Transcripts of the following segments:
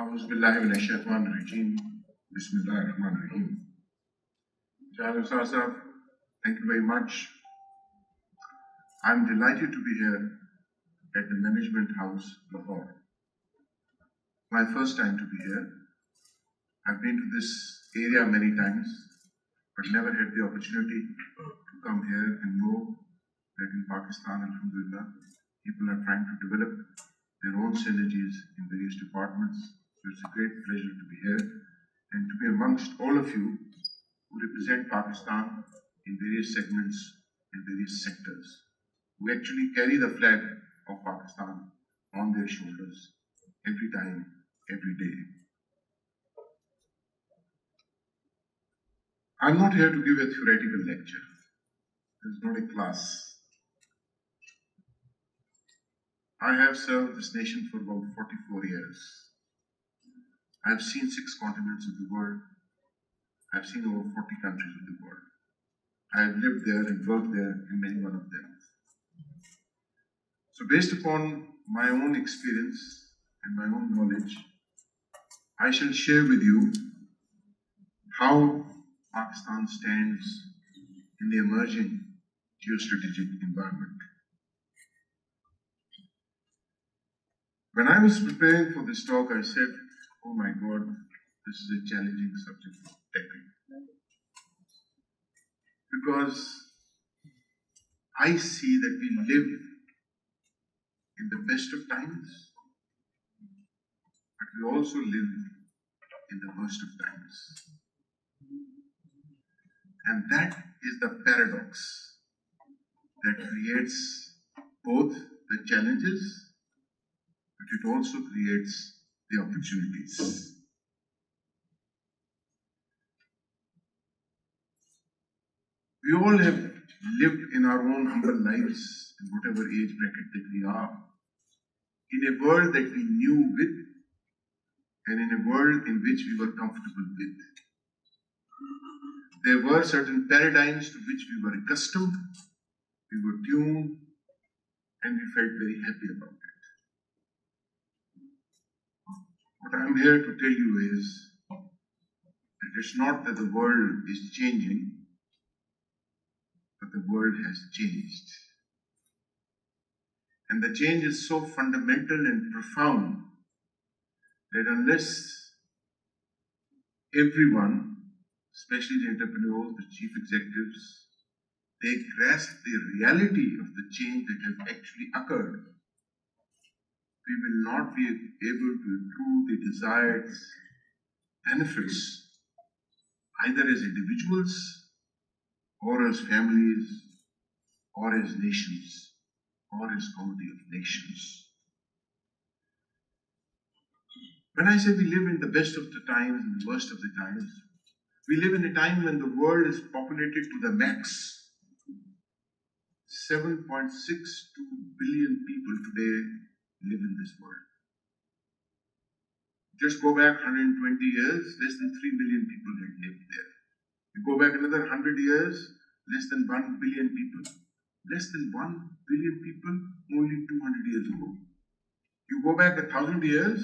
أعوذ بالله من الشيطان الرجيم بسم الله الرحمن الرحيم. Jalal Sahab, thank you very much. I'm delighted to be here at the Management House, Lahore. My first time to be here. I've been to this area many times, but never had the opportunity to come here and know that in Pakistan, alhamdulillah, people are trying to develop their own synergies in various departments. So it's a great pleasure to be here and to be amongst all of you who represent Pakistan in various segments and various sectors, who actually carry the flag of Pakistan on their shoulders every time, every day. I'm not here to give a theoretical lecture. This is not a class. I have served this nation for about 44 years. I've seen 6 continents of the world. I've seen over 40 countries of the world. I've lived there and worked there in many one of them. So based upon my own experience and my own knowledge, I shall share with you how Pakistan stands in the emerging geostrategic environment. When I was preparing for this talk, I said, oh my God, this is a challenging subject to tackle. Because I see that we live in the best of times, but we also live in the worst of times. And that is the paradox that creates both the challenges, but it also creates the opportunities. We all have lived in our own humble lives, in whatever age bracket that we are, in a world that we knew with, and in a world in which we were comfortable with. There were certain paradigms to which we were accustomed, we were tuned, and we felt very happy about it. What I'm here to tell you is that it's not that the world is changing, but the world has changed. And the change is so fundamental and profound that unless everyone, especially the entrepreneurs, the chief executives, they grasp the reality of the change that has actually occurred, we will not be able to improve the desired benefits either as individuals or as families or as nations or as community of nations. When I say we live in the best of the times and the worst of the times, we live in a time when the world is populated to the max. 7.62 billion people today live in this world. Just go back 120 years, less than 3 million people had lived there. You go back another 100 years, less than 1 billion people. Less than 1 billion people only 200 years ago. You go back 1,000 years,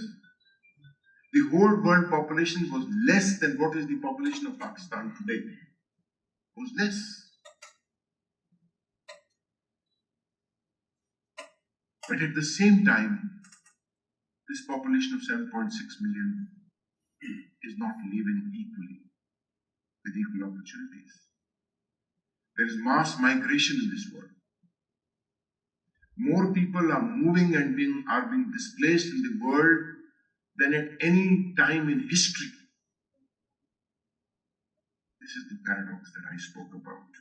the whole world population was less than what is the population of Pakistan today. It was less. But at the same time, this population of 7.6 million is not living equally with equal opportunities. There is mass migration in this world. More people are moving and are being displaced in the world than at any time in history. This is the paradox that I spoke about.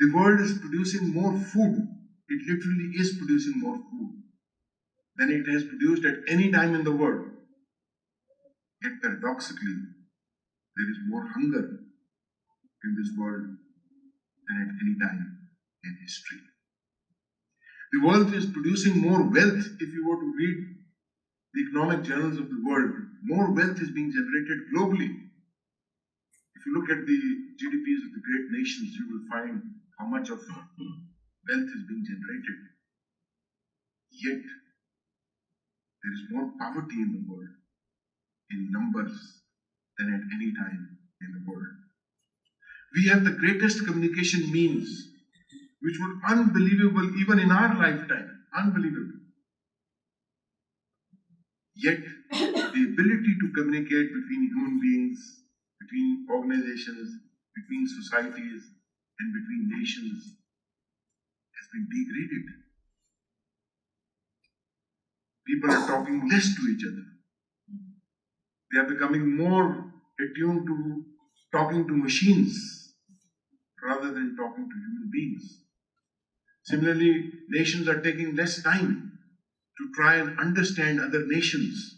The world is producing more food. It literally is producing more food than it has produced at any time in the world. Yet paradoxically, there is more hunger in this world than at any time in history. The world is producing more wealth. If you were to read the economic journals of the world, more wealth is being generated globally. If you look at the GDPs of the great nations, you will find how much of wealth is being generated. Yet, there is more poverty in the world in numbers than at any time in the world. We have the greatest communication means, which were unbelievable even in our lifetime. Unbelievable. Yet, the ability to communicate between human beings, between organizations, between societies, and between nations has been degraded. People are talking less to each other. They are becoming more attuned to talking to machines rather than talking to human beings. Similarly, nations are taking less time to try and understand other nations.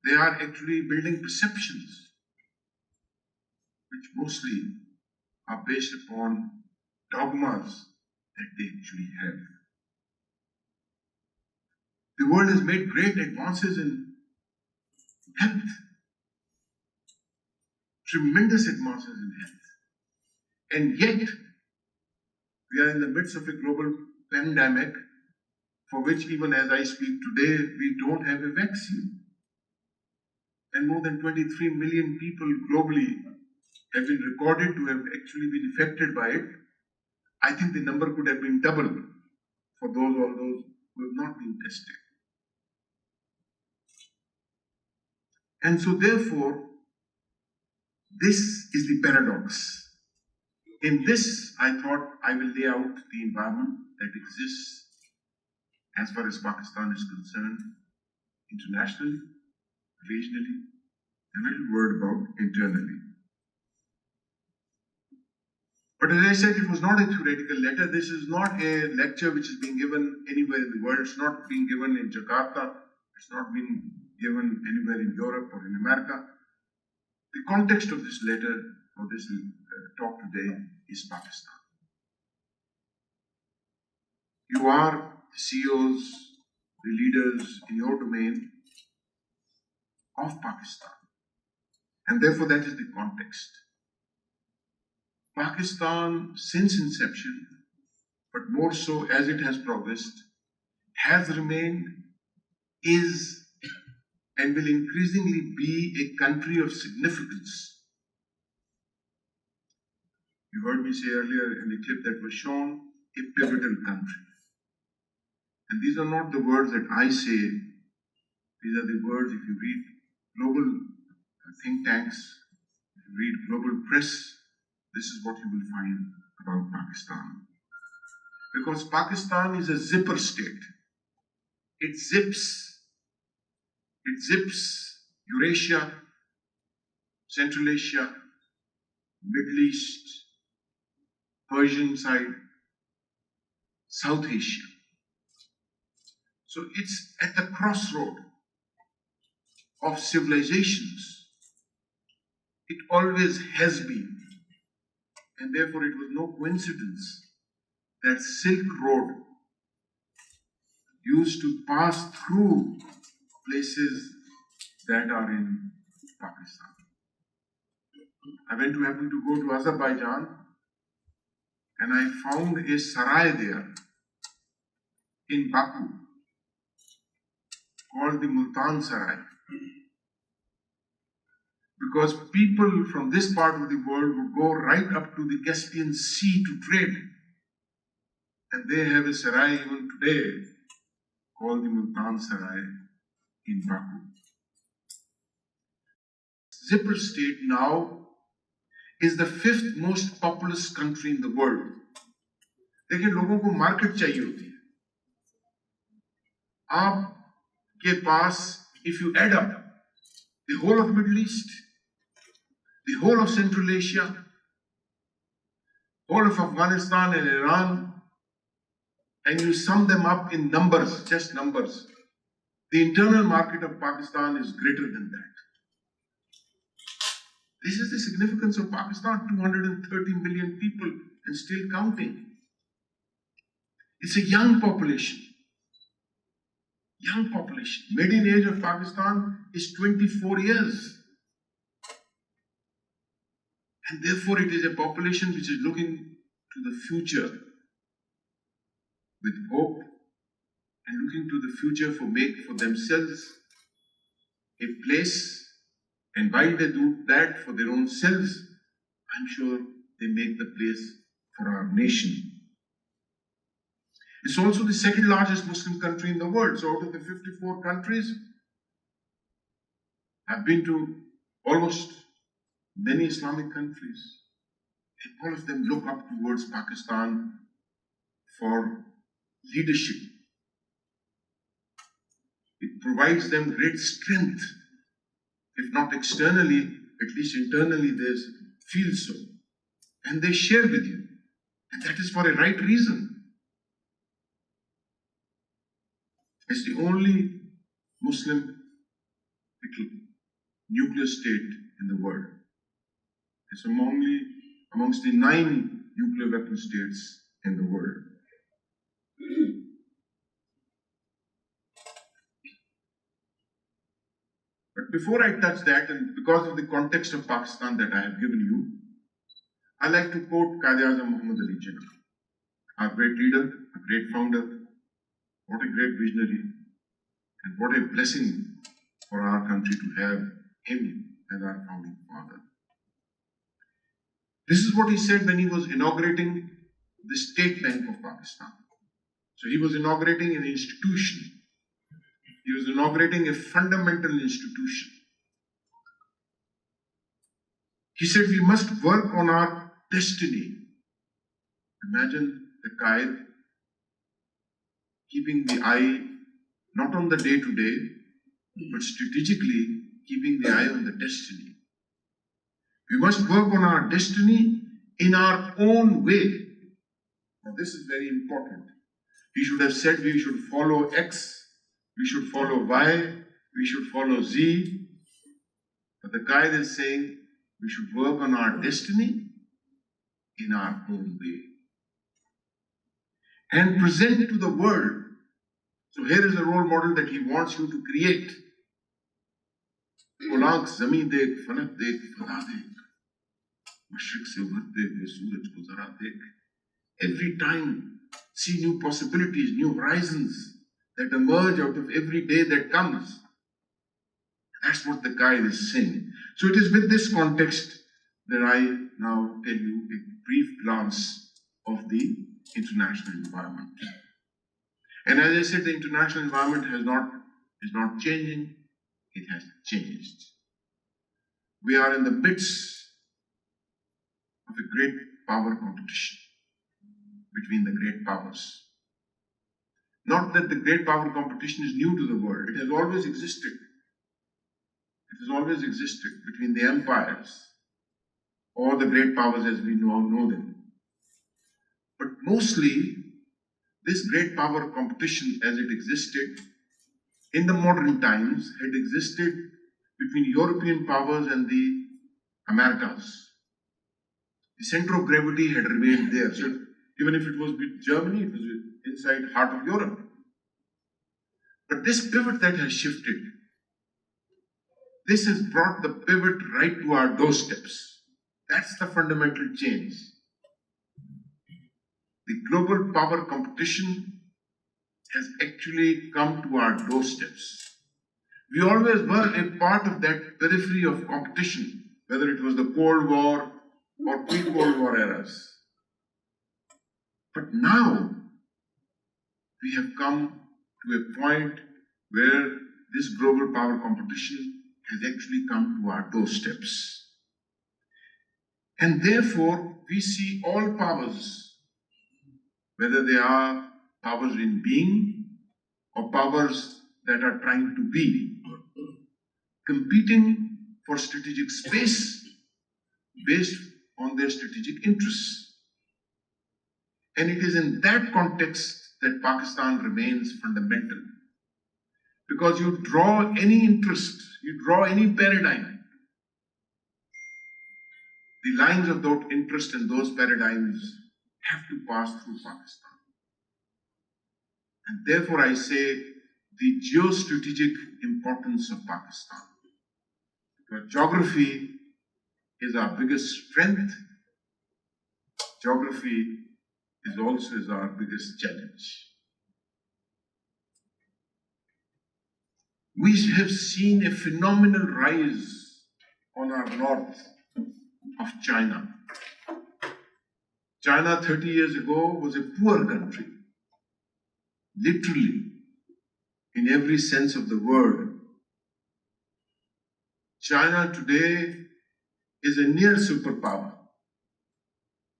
They are actually building perceptions which mostly are based upon dogmas that they actually have. The world has made great advances in health, tremendous advances in health. And yet, we are in the midst of a global pandemic for which, even as I speak today, we don't have a vaccine. And more than 23 million people globally have been recorded to have actually been affected by it. I think the number could have been double for all those who have not been tested. And so therefore, this is the paradox. In this, I thought I will lay out the environment that exists as far as Pakistan is concerned, internationally, regionally, and a little word about internally. But as I said, it was not a theoretical letter. This is not a lecture which is being given anywhere in the world. It's not being given in Jakarta. It's not being given anywhere in Europe or in America. The context of this letter or this talk today is Pakistan. You are the CEOs, the leaders in your domain of Pakistan. And therefore, that is the context. Pakistan, since inception, but more so as it has progressed, has remained, is, and will increasingly be a country of significance. You heard me say earlier in the clip that was shown, a pivotal country. And these are not the words that I say. These are the words, if you read global think tanks, if you read global press, this is what you will find about Pakistan. Because Pakistan is a zipper state. It zips Eurasia, Central Asia, Middle East, Persian side, South Asia. So it's at the crossroad of civilizations. It always has been. And therefore it was no coincidence that Silk Road used to pass through places that are in Pakistan. I happened to go to Azerbaijan, and I found a sarai there in Baku called the Multan Sarai. Because people from this part of the world would go right up to the Caspian Sea to trade. And they have a sarai even today called the Multan Sarai in Baku. Zipper state now is the 5th most populous country in the world. देखिए लोगों को market चाहिए होती है. आपके पास, if you add up the whole of Middle East, the whole of Central Asia, whole of Afghanistan and Iran, and you sum them up in numbers, just numbers, the internal market of Pakistan is greater than that. This is the significance of Pakistan, 230 million people and still counting. It's a young population. Young population. Median age of Pakistan is 24 years. And therefore it is a population which is looking to the future with hope and looking to the future make for themselves a place, and while they do that for their own selves, I'm sure they make the place for our nation. It's also the second largest Muslim country in the world. So out of the 54 countries, I've been to almost many Islamic countries, and all of them look up towards Pakistan for leadership. It provides them great strength, if not externally, at least internally they feel so. And they share with you. And that is for a right reason. It's the only Muslim little nuclear state in the world. It's amongst the 9 nuclear weapon states in the world. But before I touch that, and because of the context of Pakistan that I have given you, I like to quote Quaid-e-Azam Muhammad Ali Jinnah, our great leader, a great founder. What a great visionary, and what a blessing for our country to have him as our founding father. This is what he said when he was inaugurating the State Bank of Pakistan. So he was inaugurating an institution. He was inaugurating a fundamental institution. He said, we must work on our destiny. Imagine the Quaid keeping the eye not on the day-to-day, but strategically keeping the eye on the destiny. We must work on our destiny in our own way. Now this is very important. He should have said we should follow X, we should follow Y, we should follow Z. But the Quaid is saying we should work on our destiny in our own way. And present to the world. So here is a role model that he wants you to create. Ulank zami dekh, falak dekh, fada dekh. Mashriq se ubharte hue suraj ko zara dekh. Every time, see new possibilities, new horizons that emerge out of every day that comes. That's what the Quaid is saying. So it is with this context that I now tell you a brief glance of the international environment. And as I said, the international environment is not changing, it has changed. We are in the midst of a great power competition between the great powers. Not that the great power competition is new to the world, it has always existed. It has always existed between the empires or the great powers as we now know them. But mostly, this great power competition as it existed in the modern times had existed between European powers and the Americas. The center of gravity had remained there. So even if it was with Germany, it was inside heart of Europe. But this pivot that has shifted, this has brought the pivot right to our doorsteps. That's the fundamental change. The global power competition has actually come to our doorsteps. We always were a part of that periphery of competition, whether it was the Cold War or pre-Cold War eras. But now, we have come to a point where this global power competition has actually come to our doorsteps. And therefore, we see all powers, whether they are powers in being or powers that are trying to be, competing for strategic space based on their strategic interests. And it is in that context that Pakistan remains fundamental. Because you draw any interest, you draw any paradigm, the lines of that interest and those paradigms have to pass through Pakistan. And therefore I say the geostrategic importance of Pakistan. Because geography is our biggest strength. Geography is also our biggest challenge. We have seen a phenomenal rise on our north of China. China 30 years ago was a poor country, literally, in every sense of the word. China today is a near superpower,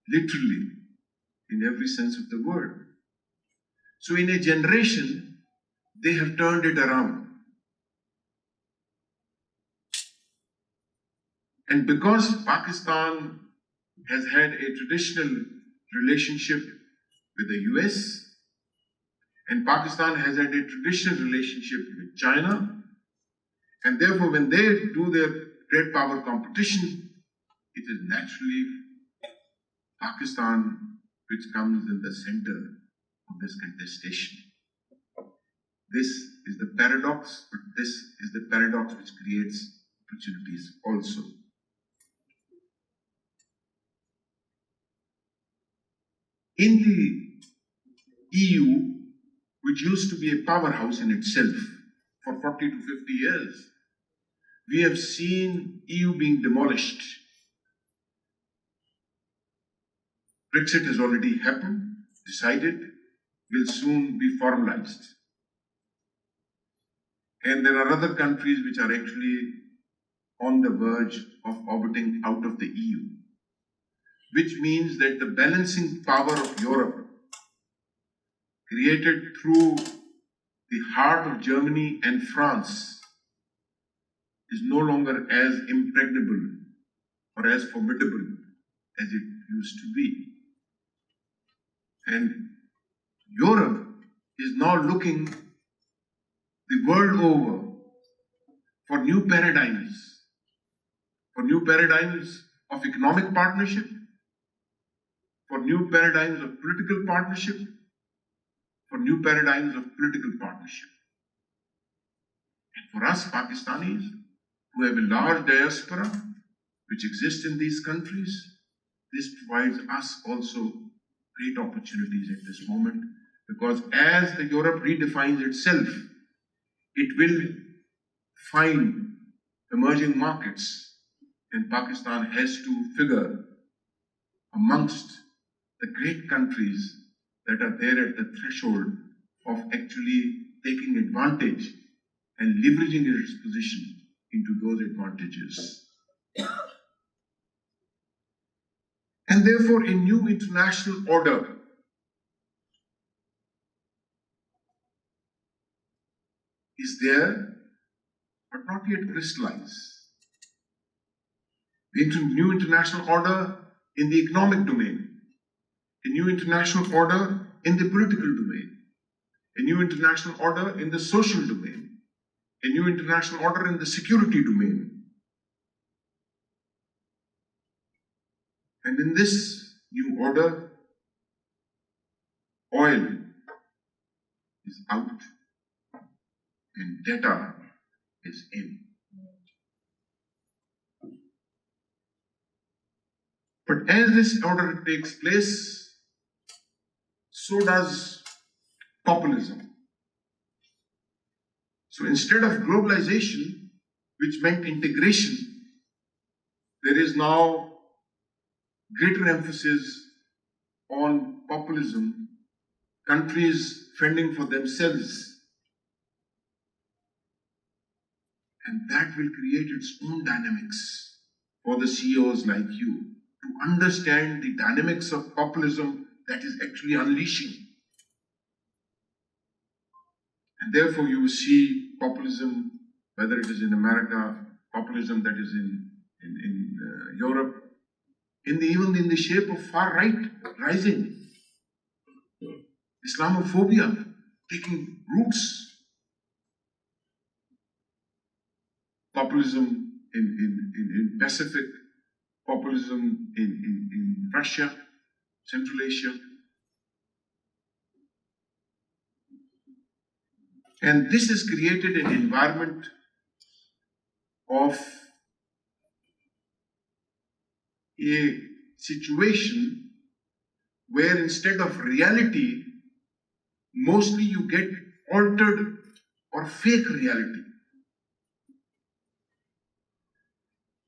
literally, in every sense of the word. So in a generation, they have turned it around. And because Pakistan has had a traditional relationship with the US, and Pakistan has had a traditional relationship with China, and therefore when they do their great power competition, it is naturally Pakistan which comes in the center of this contestation. This is the paradox, but this is the paradox which creates opportunities also. In the EU, which used to be a powerhouse in itself for 40 to 50 years, we have seen EU being demolished. Brexit has already happened, decided, will soon be formalized. And there are other countries which are actually on the verge of orbiting out of the EU, which means that the balancing power of Europe, created through the heart of Germany and France, is no longer as impregnable or as formidable as it used to be. And Europe is now looking the world over for new paradigms of economic partnership, for new paradigms of political partnership, for new paradigms of political partnership. And for us Pakistanis, who have a large diaspora which exists in these countries, this provides us also great opportunities at this moment, because as the Europe redefines itself, it will find emerging markets, and Pakistan has to figure amongst the great countries that are there at the threshold of actually taking advantage and leveraging its position into those advantages. And therefore, a new international order is there, but not yet crystallized. The new international order in the economic domain, a new international order in the political domain, a new international order in the social domain, a new international order in the security domain. And in this new order, oil is out and data is in. But as this order takes place, so does populism. So instead of globalization, which meant integration, there is now greater emphasis on populism, countries fending for themselves. And that will create its own dynamics for the CEOs like you to understand the dynamics of populism that is actually unleashing. And therefore you will see populism, whether it is in America, populism that is in Europe, even in the shape of far right rising, Islamophobia taking roots, populism in Pacific, populism in Russia, Central Asia. And this has created an environment of a situation where instead of reality, mostly you get altered or fake reality.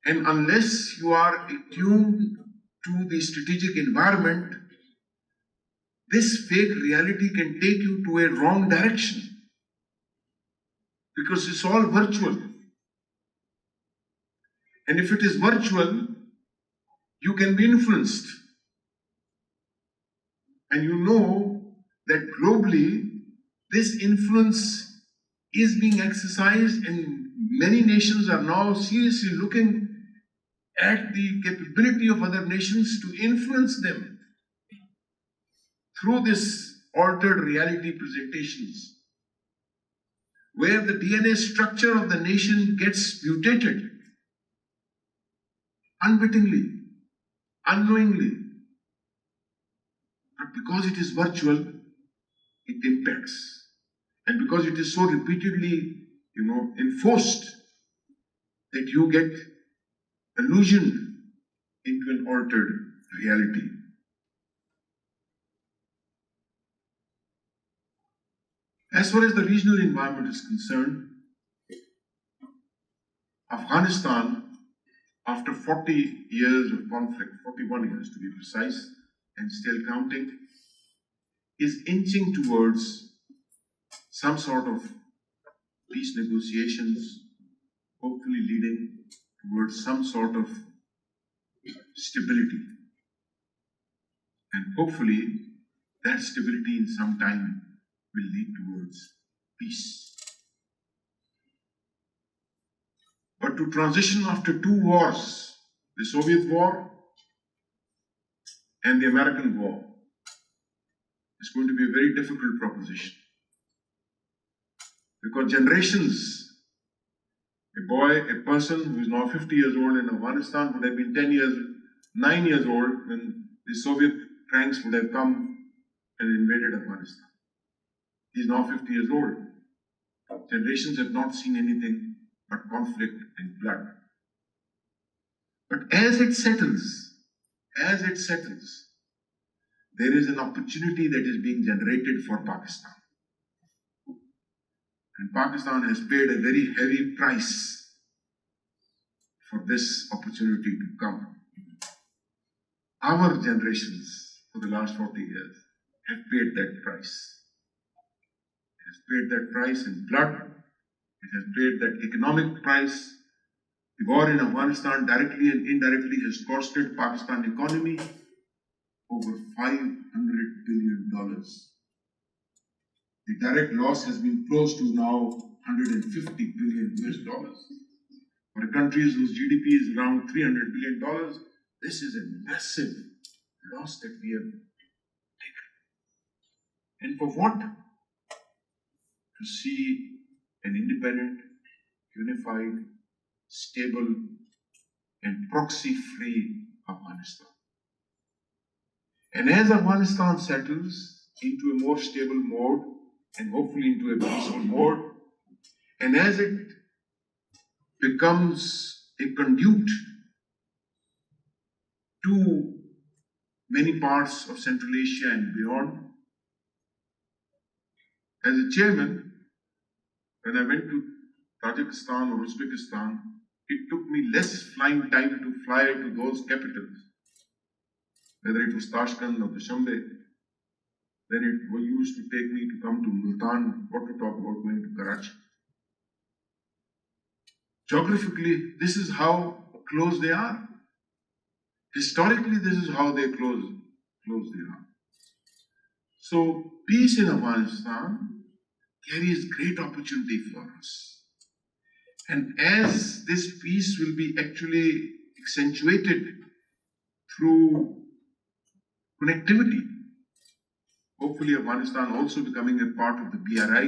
And unless you are attuned to the strategic environment, this fake reality can take you to a wrong direction because it's all virtual. And if it is virtual, you can be influenced. And you know that globally, this influence is being exercised, and many nations are now seriously looking at the capability of other nations to influence them through this altered reality presentations, where the DNA structure of the nation gets mutated unwittingly, unknowingly. But because it is virtual, it impacts. And because it is so repeatedly, enforced, that you get illusioned into an altered reality. As far as the regional environment is concerned, Afghanistan, after 40 years of conflict, 41 years to be precise, and still counting, is inching towards some sort of peace negotiations, hopefully leading towards some sort of stability. And hopefully that stability in some time will lead towards peace. But to transition after two wars, the Soviet War and the American War, is going to be a very difficult proposition. Because generations, a person who is now 50 years old in Afghanistan would have been 9 years old when the Soviet tanks would have come and invaded Afghanistan. He is now 50 years old. Generations have not seen anything but conflict and blood. But as it settles, there is an opportunity that is being generated for Pakistan. And Pakistan has paid a very heavy price for this opportunity to come. Our generations for the last 40 years have paid that price. It has paid that price in blood. It has paid that economic price. The war in Afghanistan directly and indirectly has costed Pakistan economy over $500 billion. The direct loss has been close to now $150 billion US. For a country whose GDP is around $300 billion, this is a massive loss that we have taken. And for what? To see an independent, unified, stable, and proxy-free Afghanistan. And as Afghanistan settles into a more stable mode, and hopefully into a peaceful mode, and as it becomes a conduit to many parts of Central Asia and beyond, as a chairman, when I went to Tajikistan or Uzbekistan, it took me less flying time to fly to those capitals, whether it was Tashkent or Dushanbe, than it was used to take me to come to Multan, what to talk about going to Karachi. Geographically, this is how close they are. Historically, this is how close they are. So, peace in Afghanistan carries great opportunity for us. And as this peace will be actually accentuated through connectivity, hopefully Afghanistan also becoming a part of the BRI,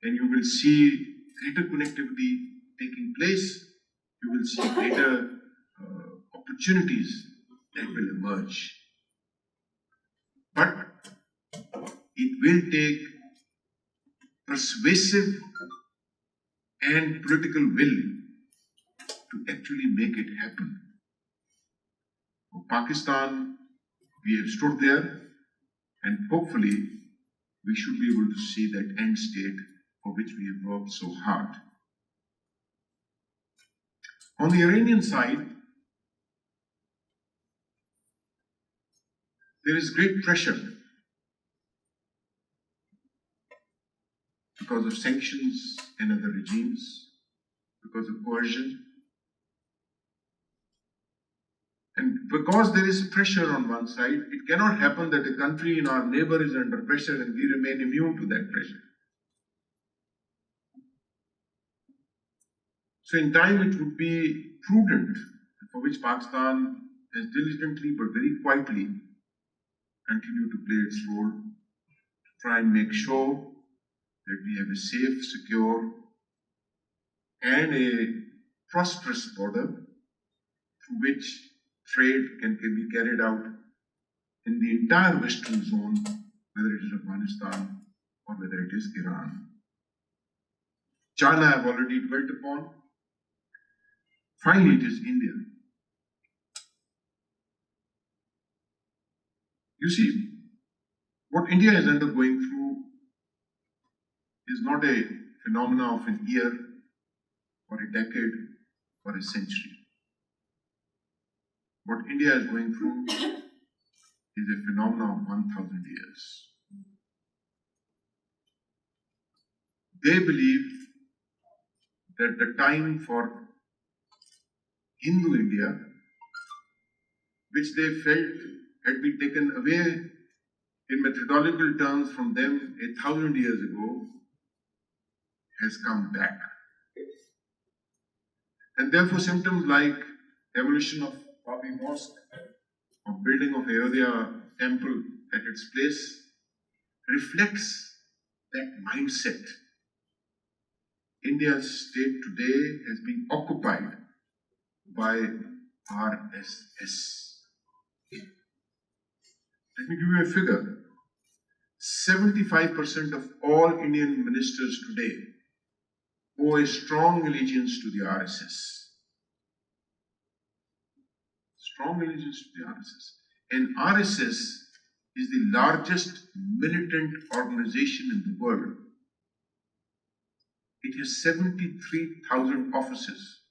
and you will see greater connectivity taking place, you will see greater opportunities that will emerge. But it will take persuasive and political will to actually make it happen. For Pakistan, we have stood there, and hopefully we should be able to see that end state for which we have worked so hard. On the Iranian side, there is great pressure because of sanctions and other regimes, because of coercion. And because there is pressure on one side, it cannot happen that a country in our neighbor is under pressure and we remain immune to that pressure. So in time it would be prudent, for which Pakistan has diligently but very quietly continued to play its role, to try and make sure that we have a safe, secure, and a prosperous border through which trade can be carried out in the entire western zone, whether it is Afghanistan or whether it is Iran. China I have already dwelt upon. Finally, it is India. You see, what India is undergoing through is not a phenomena of an year or a decade or a century. What India is going through is a phenomenon of 1,000 years. They believe that the time for Hindu India, which they felt had been taken away in methodological terms from them 1,000 years ago, has come back. And therefore symptoms like demolition of Babi Mosque or building of Ayodhya temple at its place reflects that mindset. India's state today has been occupied by RSS. Let me give you a figure. 75% of all Indian ministers today owe a strong allegiance to the RSS. Strong allegiance to the RSS. And RSS is the largest militant organization in the world. It has 73,000 offices.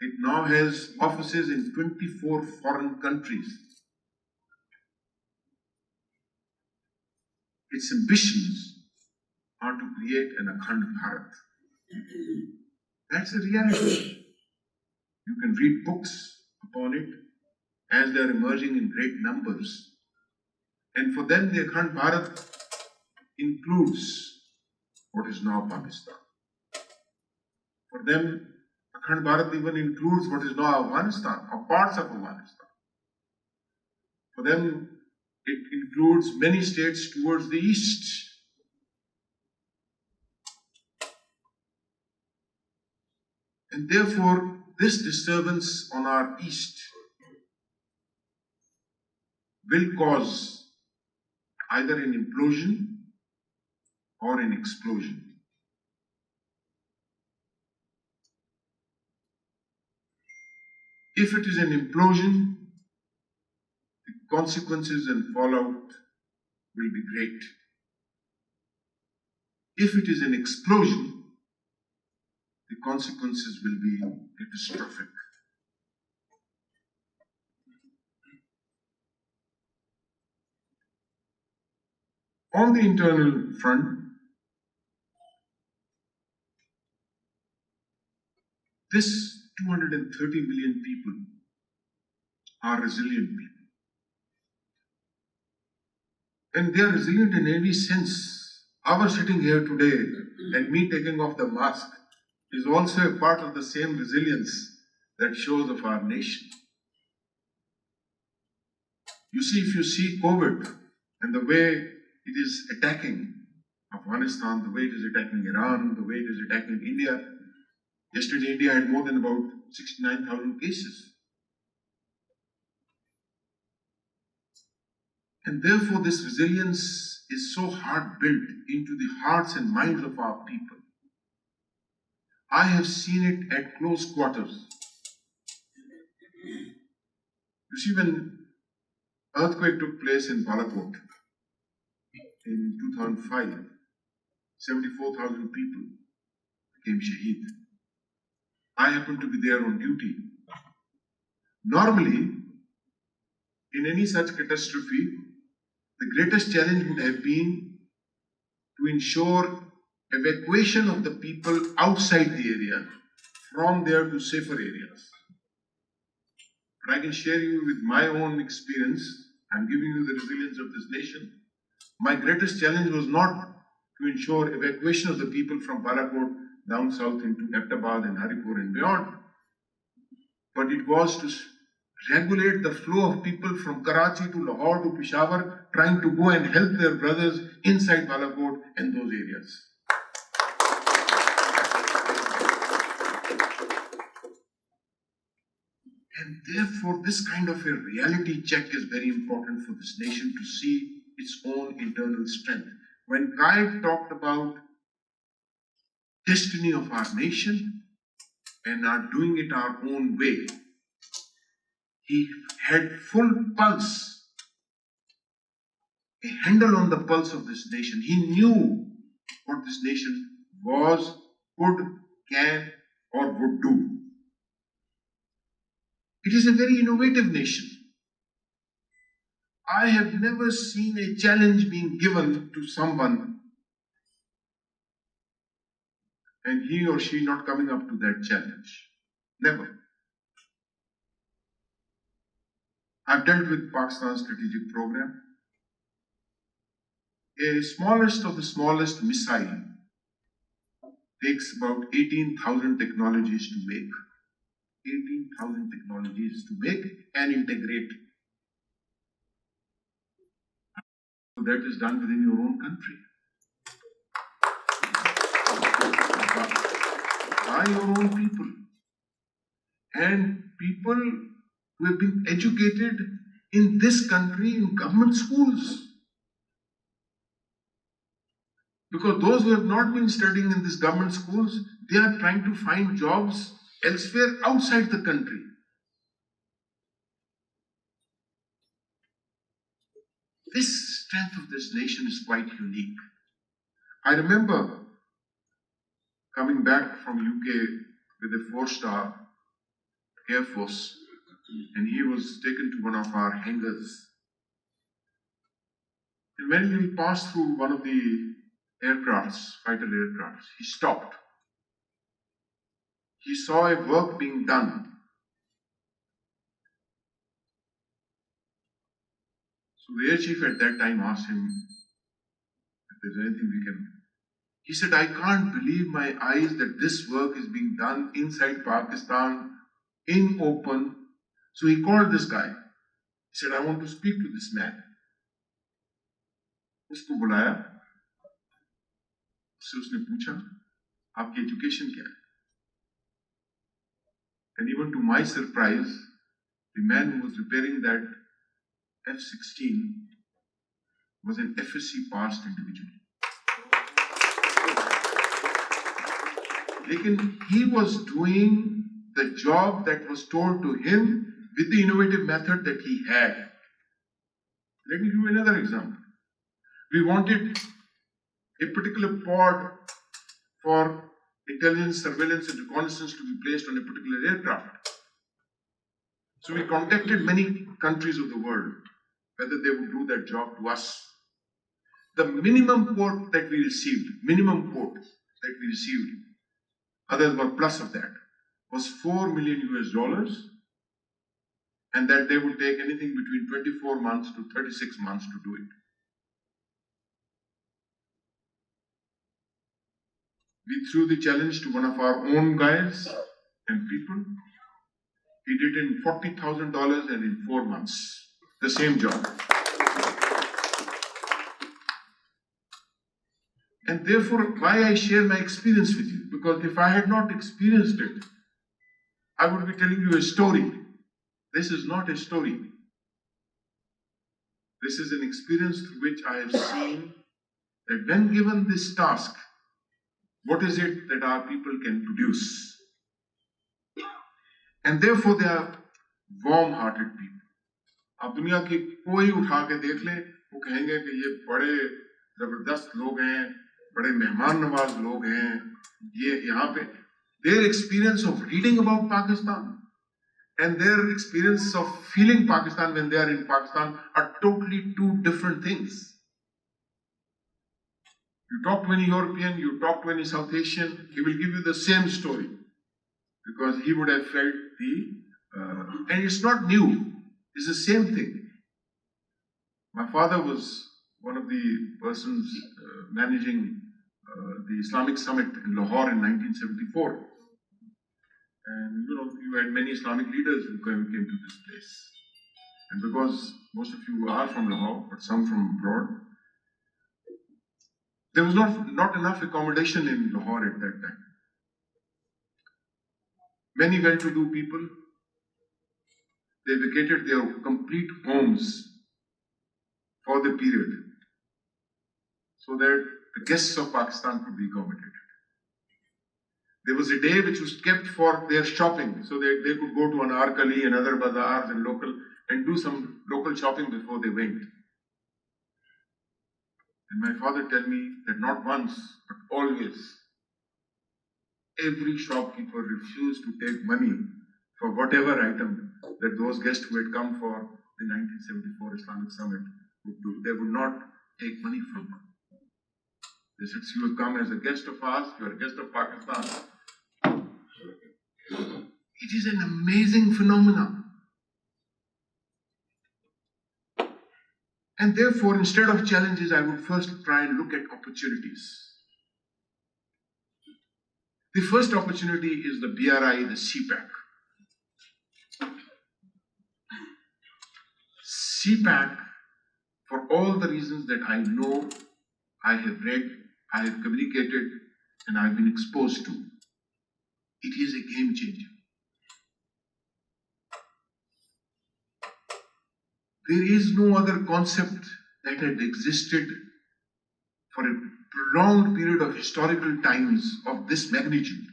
It now has offices in 24 foreign countries. Its ambitions are to create an Akhand Bharat. That's a reality. You can read books upon it as they are emerging in great numbers. And for them, the Akhand Bharat includes what is now Pakistan. For them, Akhand Bharat even includes what is now Afghanistan, or parts of Afghanistan. For them, it includes many states towards the east. And therefore, this disturbance on our east will cause either an implosion or an explosion. If it is an implosion, the consequences and fallout will be great. If it is an explosion, the consequences will be catastrophic. On the internal front, this 230 million people are resilient people. And they are resilient in every sense. Our sitting here today and me taking off the mask is also a part of the same resilience that shows of our nation. You see, if you see COVID and the way it is attacking Afghanistan, the way it is attacking Iran, the way it is attacking India. Yesterday, India had more than about 69,000 cases. And therefore, this resilience is so hard built into the hearts and minds of our people. I have seen it at close quarters. You see, when earthquake took place in Balakot in 2005, 74,000 people became shaheed. I happened to be there on duty. Normally, in any such catastrophe, the greatest challenge would have been to ensure evacuation of the people outside the area from there to safer areas. But I can share you with my own experience. I'm giving you the resilience of this nation. My greatest challenge was not to ensure evacuation of the people from Balakot down south into Ahmedabad and Haripur and beyond, but it was to regulate the flow of people from Karachi to Lahore to Peshawar, trying to go and help their brothers inside Balakot and those areas. And therefore, this kind of a reality check is very important for this nation to see its own internal strength. When Kai talked about destiny of our nation and are doing it our own way, he had full pulse, a handle on the pulse of this nation. He knew what this nation was, could, can, or would do. It is a very innovative nation. I have never seen a challenge being given to someone and he or she not coming up to that challenge. Never. I've dealt with Pakistan's strategic program. A smallest of the smallest missile takes about 18,000 technologies to make. 18,000 technologies to make and integrate. So that is done within your own country. By your own people. And people who have been educated in this country in government schools. Because those who have not been studying in these government schools, they are trying to find jobs elsewhere outside the country. This strength of this nation is quite unique. I remember coming back from UK with a 4-star Air Force, and he was taken to one of our hangars. And when he passed through one of the aircrafts, fighter aircrafts, he stopped. He saw a work being done. So the air chief at that time asked him if there's anything we can do. He said, I can't believe my eyes that this work is being done inside Pakistan, in open. So he called this guy. He said, I want to speak to this man. उसको बुलाया, उससे उसने पूछा, आपकी education क्या है? And even to my surprise, the man who was repairing that F-16 was an FSC passed individual. Lekin he was doing the job that was told to him with the innovative method that he had. Let me give you another example. We wanted a particular pod for intelligence, surveillance, and reconnaissance to be placed on a particular aircraft. So we contacted many countries of the world, whether they would do that job to us. The minimum quote that we received, others were plus of that, was $4 million US, and that they would take anything between 24 months to 36 months to do it. We threw the challenge to one of our own guys and people. He did it in $40,000 and in 4 months. The same job. And therefore, why I share my experience with you? Because if I had not experienced it, I would be telling you a story. This is not a story. This is an experience through which I have seen that when given this task, what is it that our people can produce? And therefore they are warm-hearted people. आप दुनिया की कोई उठा के देख ले, वो कहेंगे कि ये बड़े जबरदस्त लोग हैं, बड़े मेहमान नवाज लोग हैं, ये यहाँ पे Their experience of reading about Pakistan and their experience of feeling Pakistan when they are in Pakistan are totally two different things. You talk to any European, you talk to any South Asian, he will give you the same story because he would have felt and it's not new, it's the same thing. My father was one of the persons managing the Islamic Summit in Lahore in 1974. And you had many Islamic leaders who came to this place. And because most of you are from Lahore, but some from abroad, there was not enough accommodation in Lahore at that time. Many well-to-do people, they vacated their complete homes for the period so that the guests of Pakistan could be accommodated. There was a day which was kept for their shopping, so that they could go to Anarkali and other bazaars and do some local shopping before they went. And my father tell me that not once, but always, every shopkeeper refused to take money for whatever item that those guests who had come for the 1974 Islamic Summit would do. They would not take money from them. They said, you have come as a guest of ours, you are a guest of Pakistan. It is an amazing phenomenon. And therefore, instead of challenges, I would first try and look at opportunities. The first opportunity is the BRI, the CPAC. CPAC, for all the reasons that I know, I have read, I have communicated, and I have been exposed to, it is a game changer. There is no other concept that had existed for a prolonged period of historical times of this magnitude.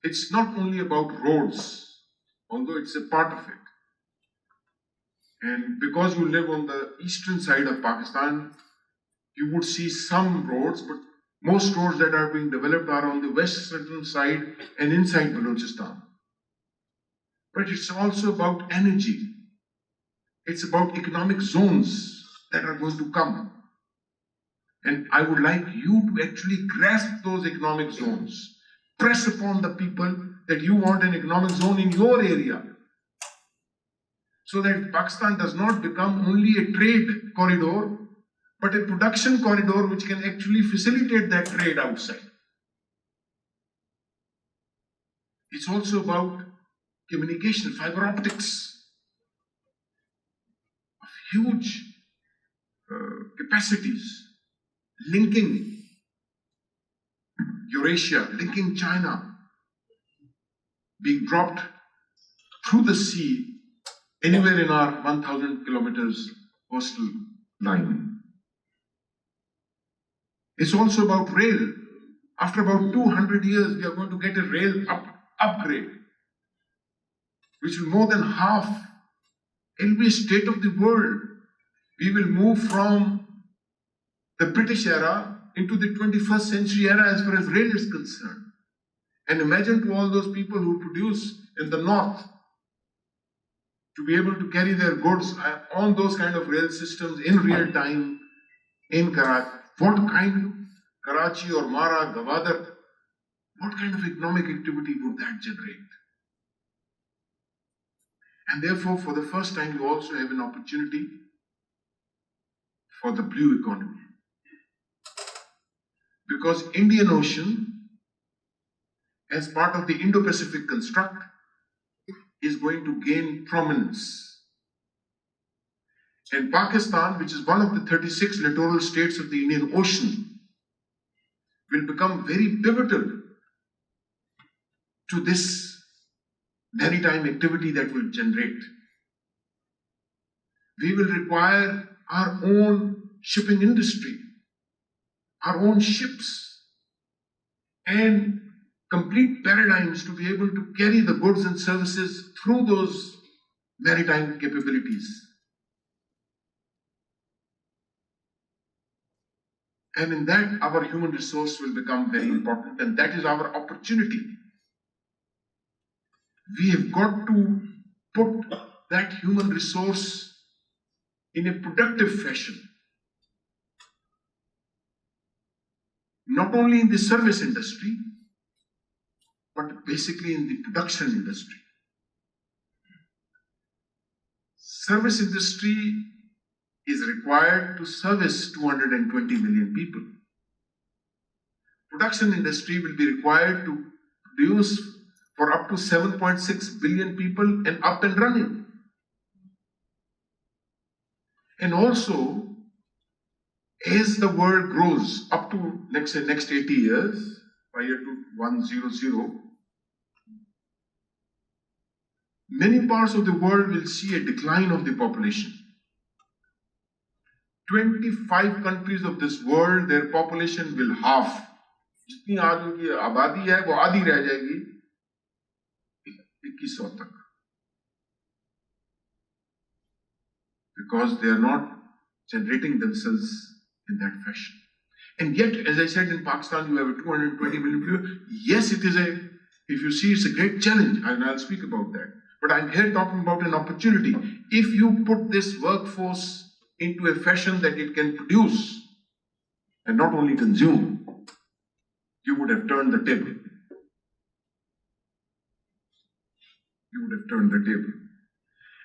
It's not only about roads, although it's a part of it. And because you live on the eastern side of Pakistan, you would see some roads, but most roads that are being developed are on the western side and inside Balochistan. But it's also about energy. It's about economic zones that are going to come. And I would like you to actually grasp those economic zones. Press upon the people that you want an economic zone in your area. So that Pakistan does not become only a trade corridor, but a production corridor which can actually facilitate that trade outside. It's also about communication, fiber optics of huge capacities, linking Eurasia, linking China, being dropped through the sea anywhere in our 1,000 kilometers coastal line. It's also about rail. After about 200 years, we are going to get a rail upgrade, which will more than half. It will be a state of the world. We will move from the British era into the 21st century era as far as rail is concerned. And imagine to all those people who produce in the north to be able to carry their goods on those kind of rail systems in real time in Karachi. What kind of Karachi or Mara, Gwadar, what kind of economic activity would that generate? And therefore, for the first time, you also have an opportunity for the blue economy. Because Indian Ocean, as part of the Indo-Pacific construct, is going to gain prominence. And Pakistan, which is one of the 36 littoral states of the Indian Ocean, will become very pivotal to this maritime activity that will generate. We will require our own shipping industry, our own ships, and complete paradigms to be able to carry the goods and services through those maritime capabilities. And in that, our human resource will become very important, and that is our opportunity. We have got to put that human resource in a productive fashion, not only in the service industry, but basically in the production industry. Service industry is required to service 220 million people. Production industry will be required to produce for up to 7.6 billion people and up and running. And also, as the world grows up to, let's say, next 80 years, by year 2100, many parts of the world will see a decline of the population. 25 countries of this world, their population will halve. जितनी आज उनकी आबादी है वो आधी रह जाएगी 2100 तक, because they are not generating themselves in that fashion. And yet, as I said, in Pakistan you have a 220 million people. Yes, it is if you see, it's a great challenge, and I'll speak about that. But I'm here talking about an opportunity. If you put this workforce into a fashion that it can produce and not only consume, you would have turned the table. You would have turned the table.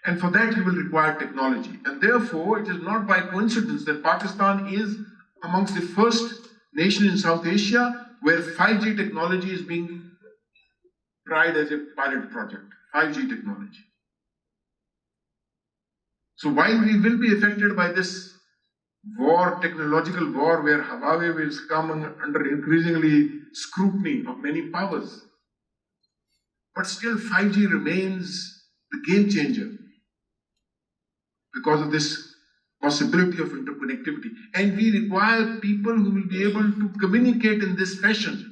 And for that, you will require technology. And therefore, it is not by coincidence that Pakistan is amongst the first nation in South Asia where 5G technology is being tried as a pilot project. 5G technology. So while we will be affected by this war, technological war, where Huawei will come under increasingly scrutiny of many powers, but still 5G remains the game changer because of this possibility of interconnectivity. And we require people who will be able to communicate in this fashion.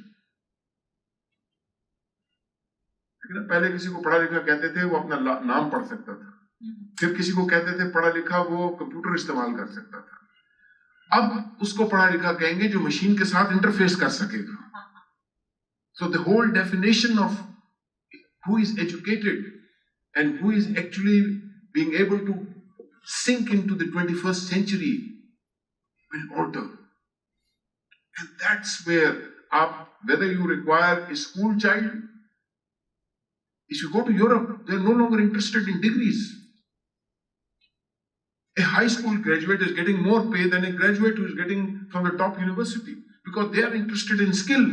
पहले किसी को पढ़ा लिखा कहते थे वो अपना नाम पढ़ सकता था, फिर किसी को कहते थे पढ़ा लिखा वो कंप्यूटर इस्तेमाल कर सकता था, अब उसको पढ़ा लिखा कहेंगे जो मशीन के साथ इंटरफेस कर सकेगा. So the whole definition of who is educated and who is actually being able to sink into the 21st century will alter. And that's where, whether you require a school child, if you go to Europe, they're no longer interested in degrees. A high school graduate is getting more pay than a graduate who is getting from the top university because they are interested in skill.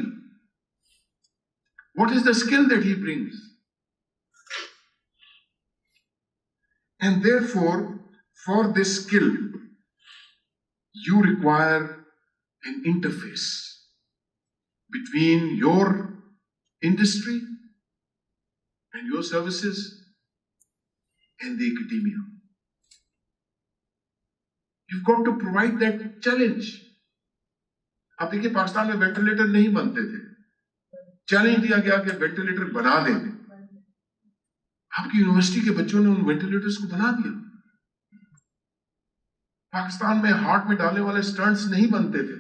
What is the skill that he brings? And therefore, for this skill, you require an interface between your industry and your services and the academia. You've got to provide that challenge. आप देखिए पाकिस्तान में ventilator नहीं बनते थे, challenge दिया गया कि ventilator बना देंगे. आपकी यूनिवर्सिटी के बच्चों ने उन वेंटिलेटर्स को बना दिया. पाकिस्तान में हार्ट में डालने वाले स्टंट्स नहीं बनते थे,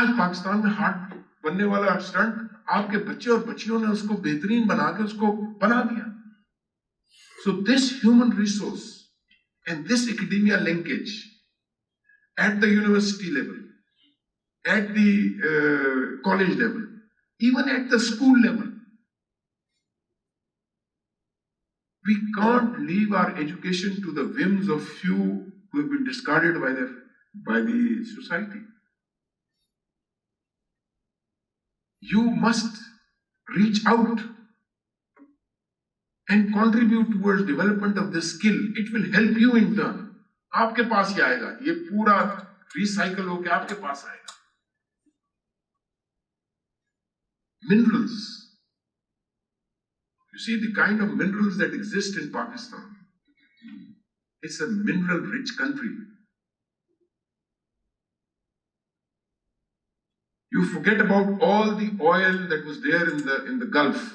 आज पाकिस्तान में हार्ट बनने वाला स्टंट आपके बच्चे और बच्चियों ने उसको बेहतरीन बना के उसको बना दिया. So this human resource and this academia linkage at the university level, at the college level, even at the school level, we can't leave our education to the whims of few who have been discarded by the society. You must reach out and contribute towards development of this skill. It will help you in turn. आपके पास ही आएगा, ये पूरा recycle होकर आपके पास आएगा. Minerals. You see the kind of minerals that exist in Pakistan. It's a mineral-rich country. You forget about all the oil that was there in the Gulf,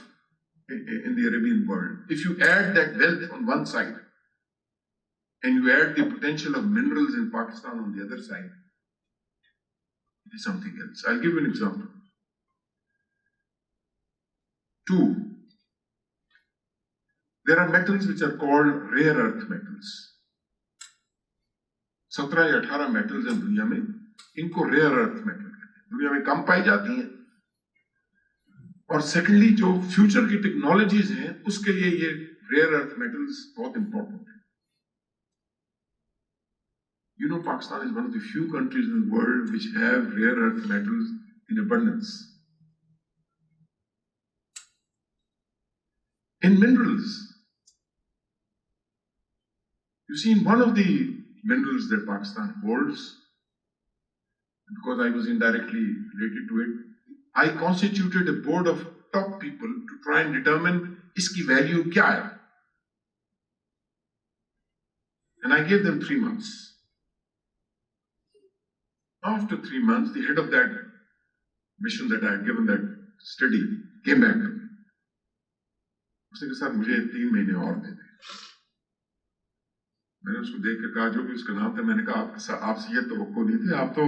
in the Arabian world. If you add that wealth on one side, and you add the potential of minerals in Pakistan on the other side, It is something else. I'll give you an example. 2. There are metals which are called rare earth metals. 17 या 18 metals हैं दुनिया में, इनको rare earth metal कहते हैं, दुनिया में कम पाई जाती हैं. और सेकेंडली जो फ्यूचर की टेक्नोलॉजीज हैं उसके लिए ये rare earth metals बहुत इंपॉर्टेंट है. You know, Pakistan is one of the few countries in the world which have rare earth metals in abundance. In minerals, you see, in one of the minerals that Pakistan holds, because I was indirectly related to it, I constituted a board of top people to try and determine iski value kya hai. And I gave them 3 months. After 3 months, the head of that mission that I had given that study came back to me. उसने कहा sir मुझे 3 महीने और दे दे. मैंने उसको देख के कहा, जो भी उसका नाम था, मैंने कहा आपसे ये तवक्को नहीं थी, आप तो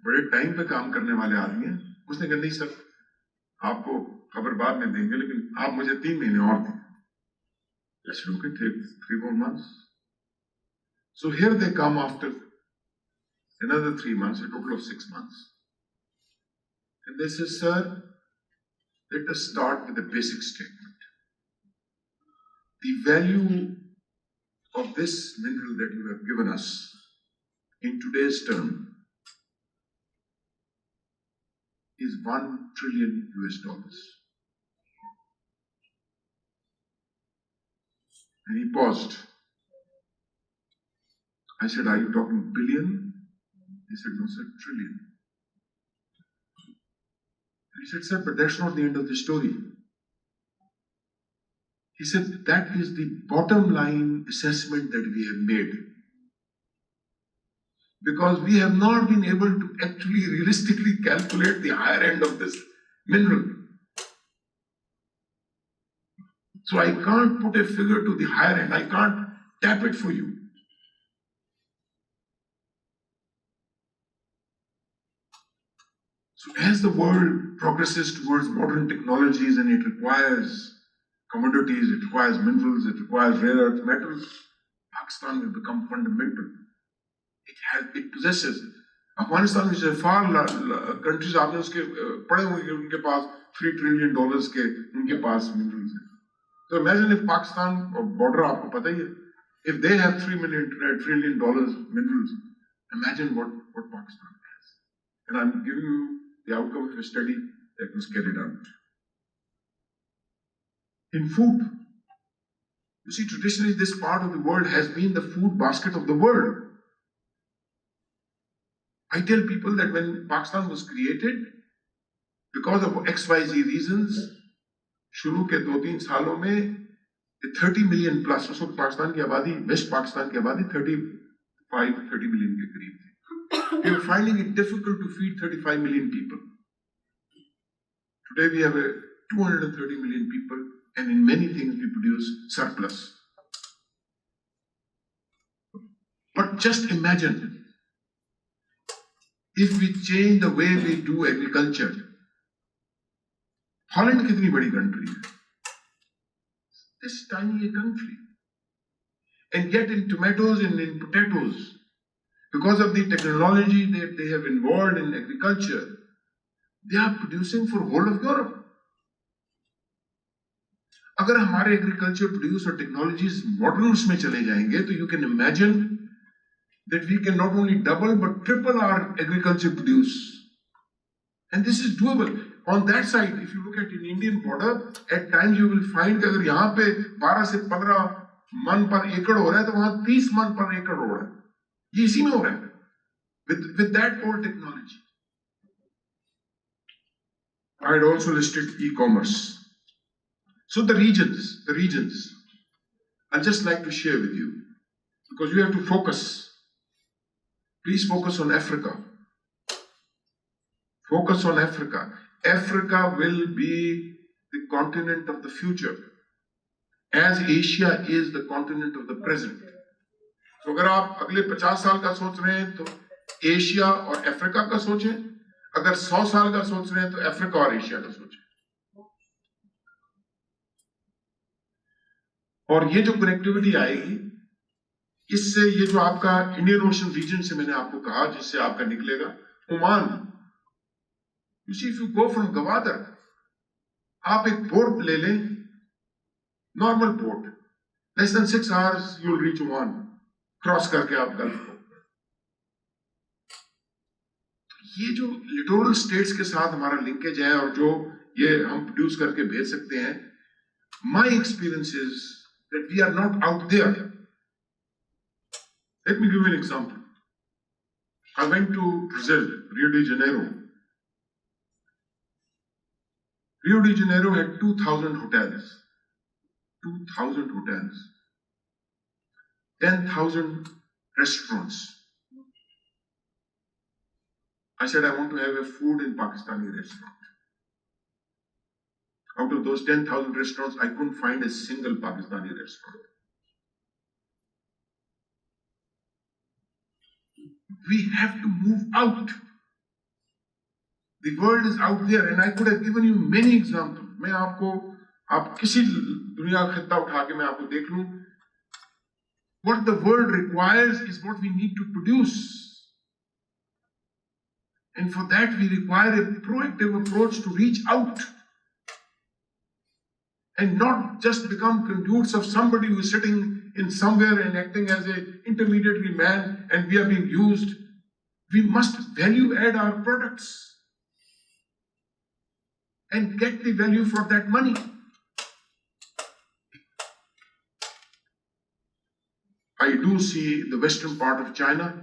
बड़े टाइम पे काम करने वाले आदमी हैं. उसने कहा नहीं सर, आपको खबर बाद में देंगे, लेकिन आप मुझे 3 महीने और दें. Let's look at it, 3 more months. So here they come after another 3 months, a total of 6 months. And they say, sir, let us start with a basic statement. The value of this mineral that you have given us in today's term is $1 trillion US. And he paused. I said, are you talking billion? He said, no sir, trillion. And he said, sir, but that's not the end of the story. He said, that is the bottom line assessment that we have made. Because we have not been able to actually realistically calculate the higher end of this mineral. So I can't put a figure to the higher end. I can't tap it for you. So as the world progresses towards modern technologies and it requires commodities, it requires minerals, it requires rare earth metals, Pakistan will become fundamental. It possesses. Afghanistan, which is a far countries, आपने उसके पढ़े होंगे कि उनके पास $3 trillion के उनके पास minerals हैं. So imagine if Pakistan border आपको पता ही है, if they have $3 trillion minerals, imagine what Pakistan has. And I'm giving you the outcome of a study that was carried out. In food, you see, traditionally this part of the world has been the food basket of the world. I tell people that when Pakistan was created, because of XYZ reasons, शुरू के 2-3 सालों में 30 million plus, उस वक्त पाकिस्तान की आबादी, waste Pakistan की आबादी 30 million के करीब थी. We were finding it difficult to feed 35 million people. Today we have 230 million people, and in many things we produce surplus. But just imagine, if we change the way we do agriculture. Holland कितनी बड़ी country है? This tiny country. And yet in tomatoes and in potatoes, because of the technology that they have involved in agriculture, they are producing for whole of Europe. अगर हमारे agriculture produce और technologies modern उसमें चले जाएंगे, तो you can imagine that we can not only double but triple our agriculture produce. And this is doable. On that side, if you look at an Indian border, at times you will find कि अगर यहाँ पे 12 से 15 मन पर एकड़ हो रहा है, तो वहाँ 30 मन पर एकड़ हो रहा है. ये इसी में हो रहा है. With that old technology. I had also listed e-commerce. So the regions, I'd just like to share with you, because you have to focus. Please focus on Africa. Focus on Africa. Africa will be the continent of the future, as Asia is the continent of the present. So अगर आप अगले 50 साल का सोच रहे हैं, तो Asia और अफ्रीका का सोचें. अगर 100 साल का सोच रहे हैं तो अफ्रीका और एशिया का सोचें। और ये जो कनेक्टिविटी आएगी, इससे ये जो आपका इंडियन ओशन रीजन से मैंने आपको कहा, जिससे आपका निकलेगा Oman. You see, if you go from Gwadar, आप एक पोर्ट ले लें, normal port, less than 6 hours you will reach Oman, cross करके आप गल्फ को। ये जो लिटोरल स्टेट्स के साथ हमारा लिंकेज है और जो ये हम प्रोड्यूस करके भेज सकते हैं, my experience is that we are not out there. Let me give you an example. I went to Brazil, Rio de Janeiro. Rio de Janeiro had 2,000 hotels. 2,000 hotels. 10,000 restaurants. I said, I want to have a food in Pakistani restaurant. Out of those 10,000 restaurants, I couldn't find a single Pakistani restaurant. We have to move out. The world is out there, and I could have given you many examples. मैं आपको, आप किसी दुनिया का खित्ता उठा के मैं आपको देख लूं, what the world requires is what we need to produce. And for that we require a proactive approach to reach out and not just become conduits of somebody who is sitting in somewhere and acting as an intermediary man and we are being used. We must value add our products and get the value for that money. I do see the western part of China,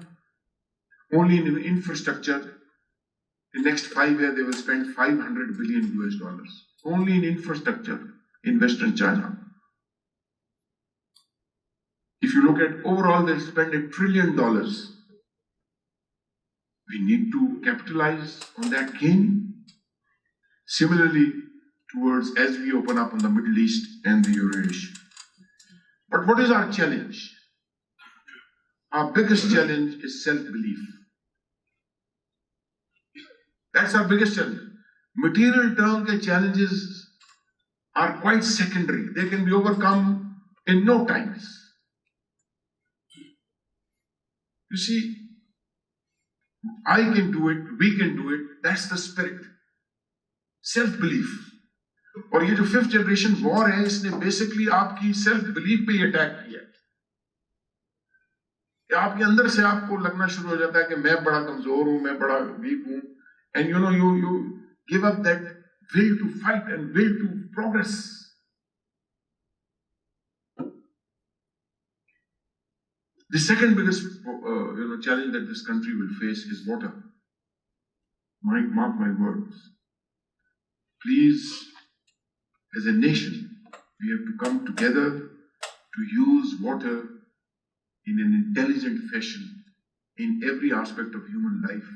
only in infrastructure. In the next 5 years, they will spend $500 billion US, only in infrastructure in Western China. If you look at overall, they'll spend $1 trillion. We need to capitalize on that gain. Similarly, towards as we open up on the Middle East and the Eurasia. But what is our challenge? Our biggest challenge is self-belief. That's our biggest challenge. Material term ke challenges are quite secondary. They can be overcome in no times. You see, I can do it, we can do it. That's the spirit. Self-belief. और ये जो 5th generation war है, इसने basically आपकी self-belief पे attack किया है। आपके अंदर से आपको लगना शुरू हो जाता है कि मैं बड़ा कमजोर हूं, मैं बड़ा वीक हूं, and you give up that will to fight and will to progress. The second biggest challenge that this country will face is water. Mark my words. Please, as a nation, we have to come together to use water in an intelligent fashion in every aspect of human life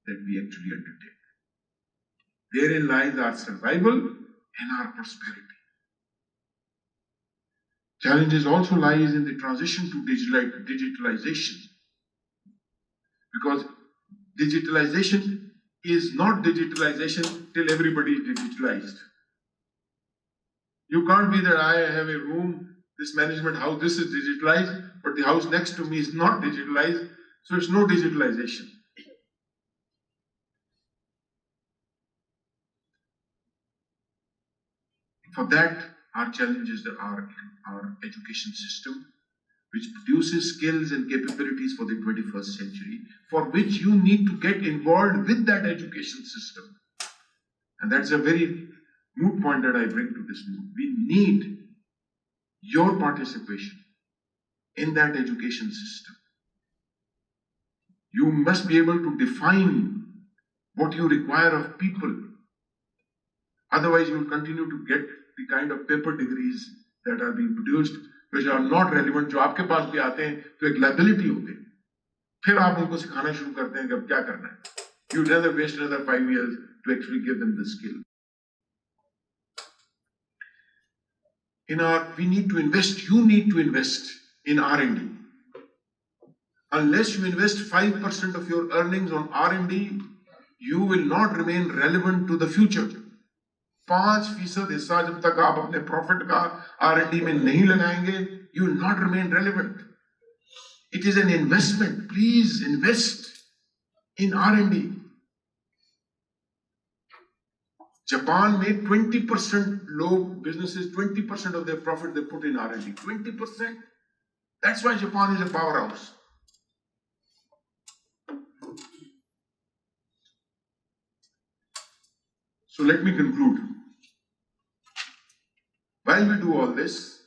that we actually undertake. Therein lies our survival and our prosperity. Challenges also lies in the transition to digitalization. Because digitalization is not digitalization till everybody is digitalized. You can't be that I have a room, this management house, this is digitalized, but the house next to me is not digitalized, so it's no digitalization. For that, our challenges are our education system, which produces skills and capabilities for the 21st century, for which you need to get involved with that education system. And that's a very moot point that I bring to this mood. We need your participation in that education system. You must be able to define what you require of people. Otherwise, you will continue to get the kind of paper degrees that are being produced, which are not relevant. जो आपके पास भी आते हैं तो एक liability होते हैं, फिर आप उनको सिखाना शुरू करते हैं कि अब क्या करना है. You'd rather waste another 5 years to actually give them the skill. We need to invest. You need to invest in R&D. Unless you invest 5% of your earnings on R&D, you will not remain relevant to the future. 5% हिस्सा जब तक आप अपने profit का R&D में नहीं लगाएंगे, you will not remain relevant. It is an investment. Please invest in R&D. Japan made 20% low businesses, 20% of their profit they put in R&D. 20%. That's why Japan is a powerhouse. So let me conclude. While we do all this,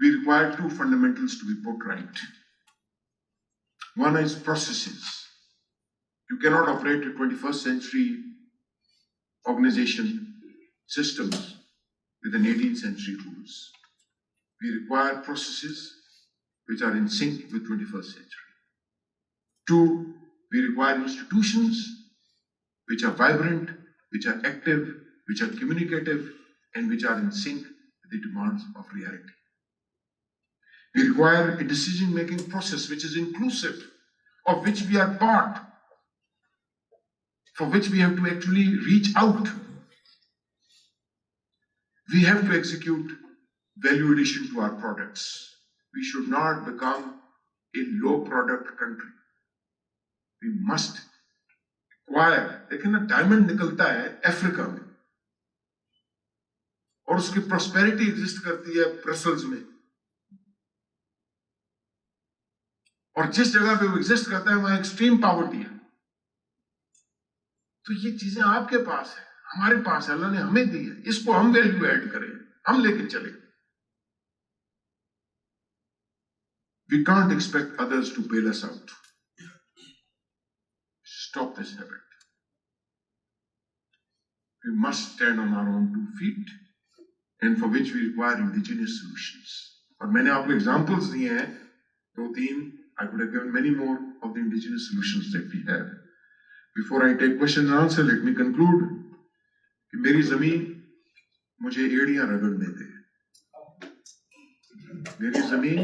we require two fundamentals to be put right. One is processes. You cannot operate a 21st century organization systems with an 18th century rules. We require processes which are in sync with 21st century. Two, we require institutions which are vibrant, which are active, which are communicative, and which are in sync with the demands of reality. We require a decision-making process which is inclusive, of which we are part, for which we have to actually reach out. We have to execute value addition to our products. We should not become a low product country. We must acquire. देखिए ना, diamond निकलता है Africa में और उसकी prosperity exist करती है Brussels में, और जिस जगह पे वो एग्जिस्ट करता है वहां एक्सट्रीम पॉवर्टी है. तो ये चीजें आपके पास है, हमारे पास है, अल्लाह ने हमें दी है. इसको हम वैल्यू ऐड करें, हम लेके चले. We can't expect others to bail us out. Stop this habit. We must stand on our own 2 feet, and for which we require indigenous solutions. और मैंने आपको examples दिए हैं 2-3. I could have given many more of the indigenous solutions that we have. Before I take question and answer, let me conclude कि मेरी जमीन मुझे एड़ियां रगड़ने दे. मेरी जमीन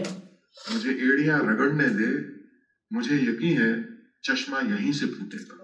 मुझे एड़ियां रगड़ने दे. मुझे यकीन है चश्मा यहीं से फूटेगा.